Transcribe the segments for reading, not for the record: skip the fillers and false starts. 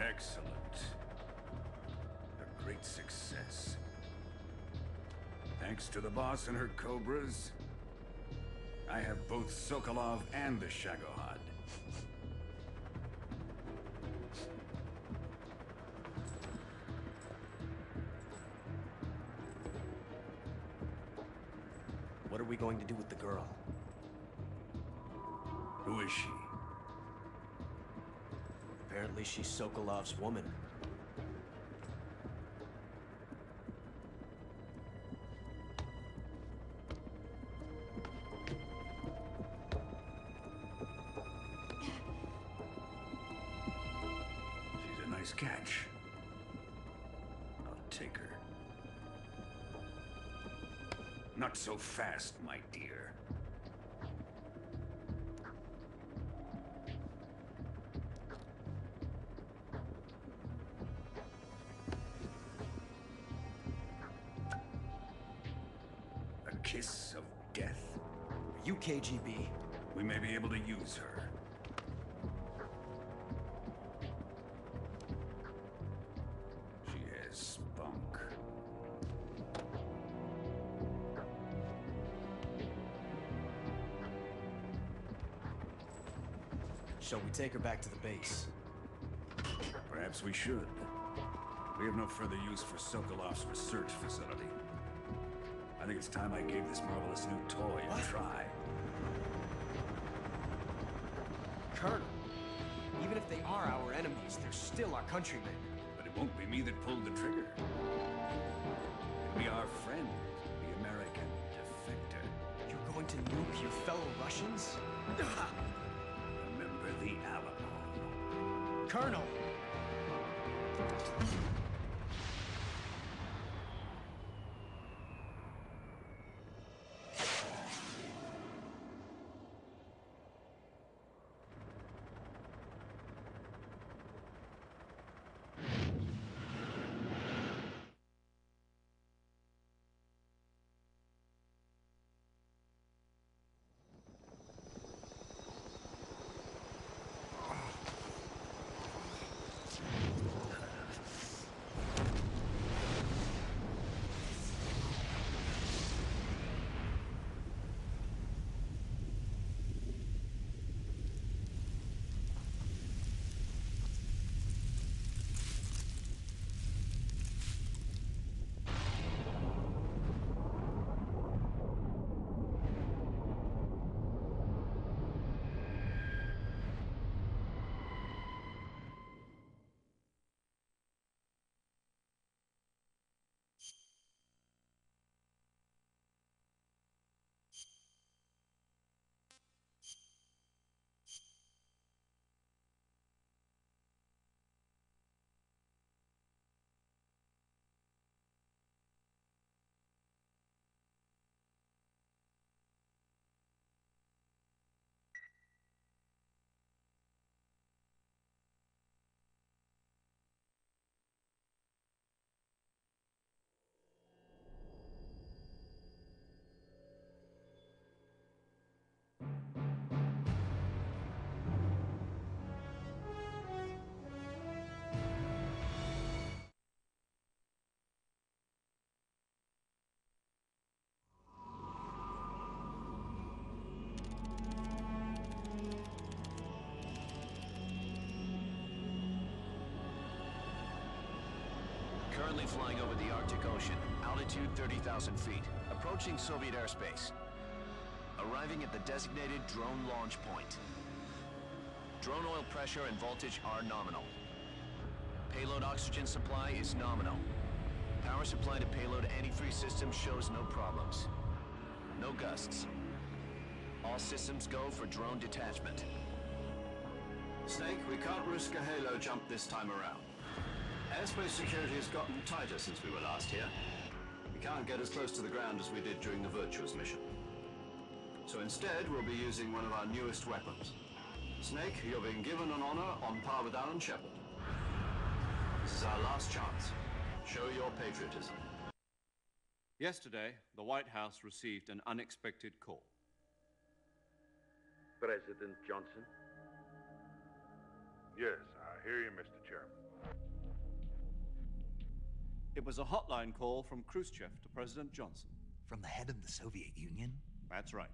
Excellent. A great success. Thanks to the boss and her cobras, I have both Sokolov and the Shagohod. What are we going to do with the girl? Who is she? Apparently she's Sokolov's woman. She's a nice catch. I'll take her. Not so fast, my dear. A kiss of death. Are you KGB? We may be able to use her. She has spunk. Shall we take her back to the base? Perhaps we should. We have no further use for Sokolov's research facility. I think it's time I gave this marvelous new toy a try. Colonel, even if they are our enemies, they're still our countrymen. But it won't be me that pulled the trigger. It'll be our friend, the American defector. You're going to nuke your fellow Russians? Remember the Alamo. Colonel! Currently flying over the Arctic Ocean, altitude 30,000 feet, approaching Soviet airspace. Arriving at the designated drone launch point. Drone oil pressure and voltage are nominal. Payload oxygen supply is nominal. Power supply to payload antifreeze system shows no problems. No gusts. All systems go for drone detachment. Snake, we can't risk a halo jump this time around. Airspace security has gotten tighter since we were last here. We can't get as close to the ground as we did during the Virtuous mission. So instead, we'll be using one of our newest weapons. Snake, you're being given an honor on par with Alan Shepard. This is our last chance. Show your patriotism. Yesterday, the White House received an unexpected call. President Johnson? Yes, I hear you, Mr. Chairman. It was a hotline call from Khrushchev to President Johnson. From the head of the Soviet Union? That's right.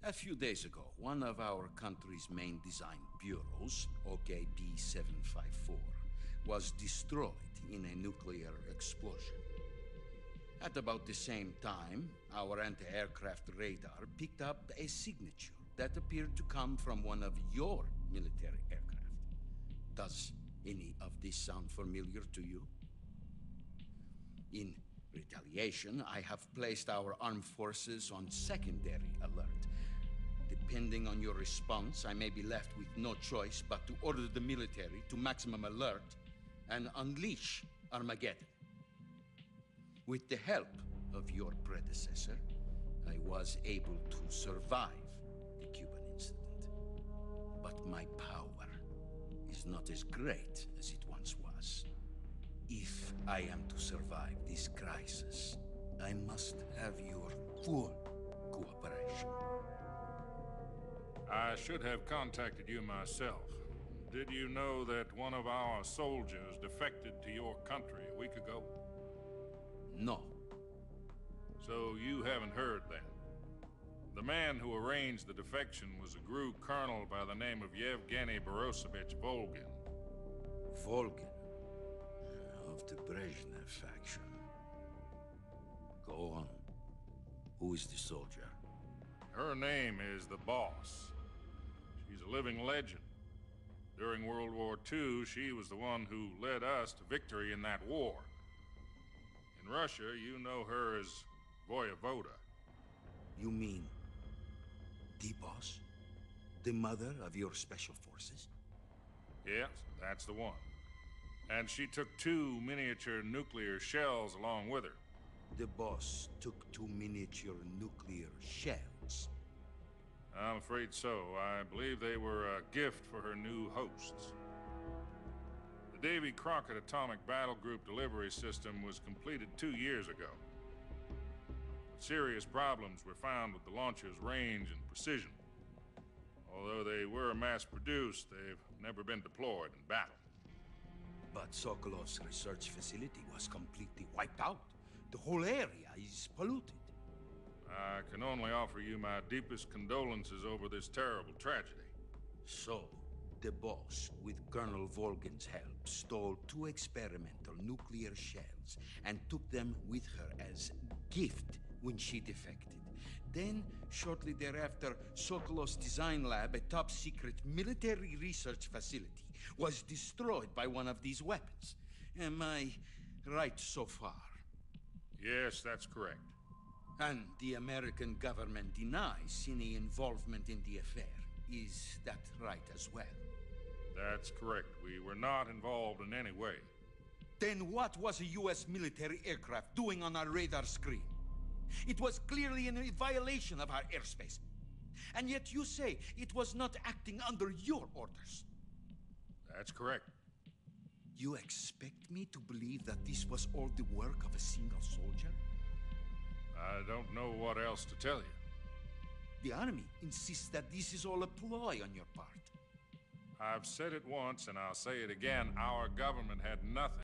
A few days ago, one of our country's main design bureaus, OKB 754, was destroyed in a nuclear explosion. At about the same time, our anti-aircraft radar picked up a signature that appeared to come from one of your military aircraft. Does any of this sound familiar to you? In retaliation, I have placed our armed forces on secondary alert. Depending on your response, I may be left with no choice but to order the military to maximum alert and unleash Armageddon. With the help of your predecessor, I was able to survive the Cuban incident. But my power is not as great as it once was. If I am to survive this crisis, I must have your full cooperation. I should have contacted you myself. Did you know that one of our soldiers defected to your country a week ago? No. So you haven't heard then. The man who arranged the defection was a GRU colonel by the name of Yevgeny Borosovich Volgin. Volgin? Of the Brezhnev faction. Go on. Who is the soldier? Her name is the Boss. She's a living legend. During World War II, she was the one who led us to victory in that war. In Russia, you know her as Voyevoda. You mean the Boss? The mother of your special forces? Yes, that's the one. And she took 2 miniature nuclear shells along with her. The Boss took 2 miniature nuclear shells. I'm afraid so. I believe they were a gift for her new hosts. The Davy Crockett Atomic Battle Group delivery system was completed 2 years ago. Serious problems were found with the launcher's range and precision. Although they were mass-produced, they've never been deployed in battle. But Sokolov's research facility was completely wiped out. The whole area is polluted. I can only offer you my deepest condolences over this terrible tragedy. So, the Boss, with Colonel Volgin's help, stole 2 experimental nuclear shells and took them with her as gift when she defected. Then, shortly thereafter, Sokolov's design lab, a top-secret military research facility, was destroyed by one of these weapons. Am I right so far? Yes, that's correct. And the American government denies any involvement in the affair. Is that right as well? That's correct. We were not involved in any way. Then what was a U.S. military aircraft doing on our radar screen? It was clearly in a violation of our airspace. And yet you say it was not acting under your orders. That's correct. You expect me to believe that this was all the work of a single soldier? I don't know what else to tell you. The Army insists that this is all a ploy on your part. I've said it once, and I'll say it again. Our government had nothing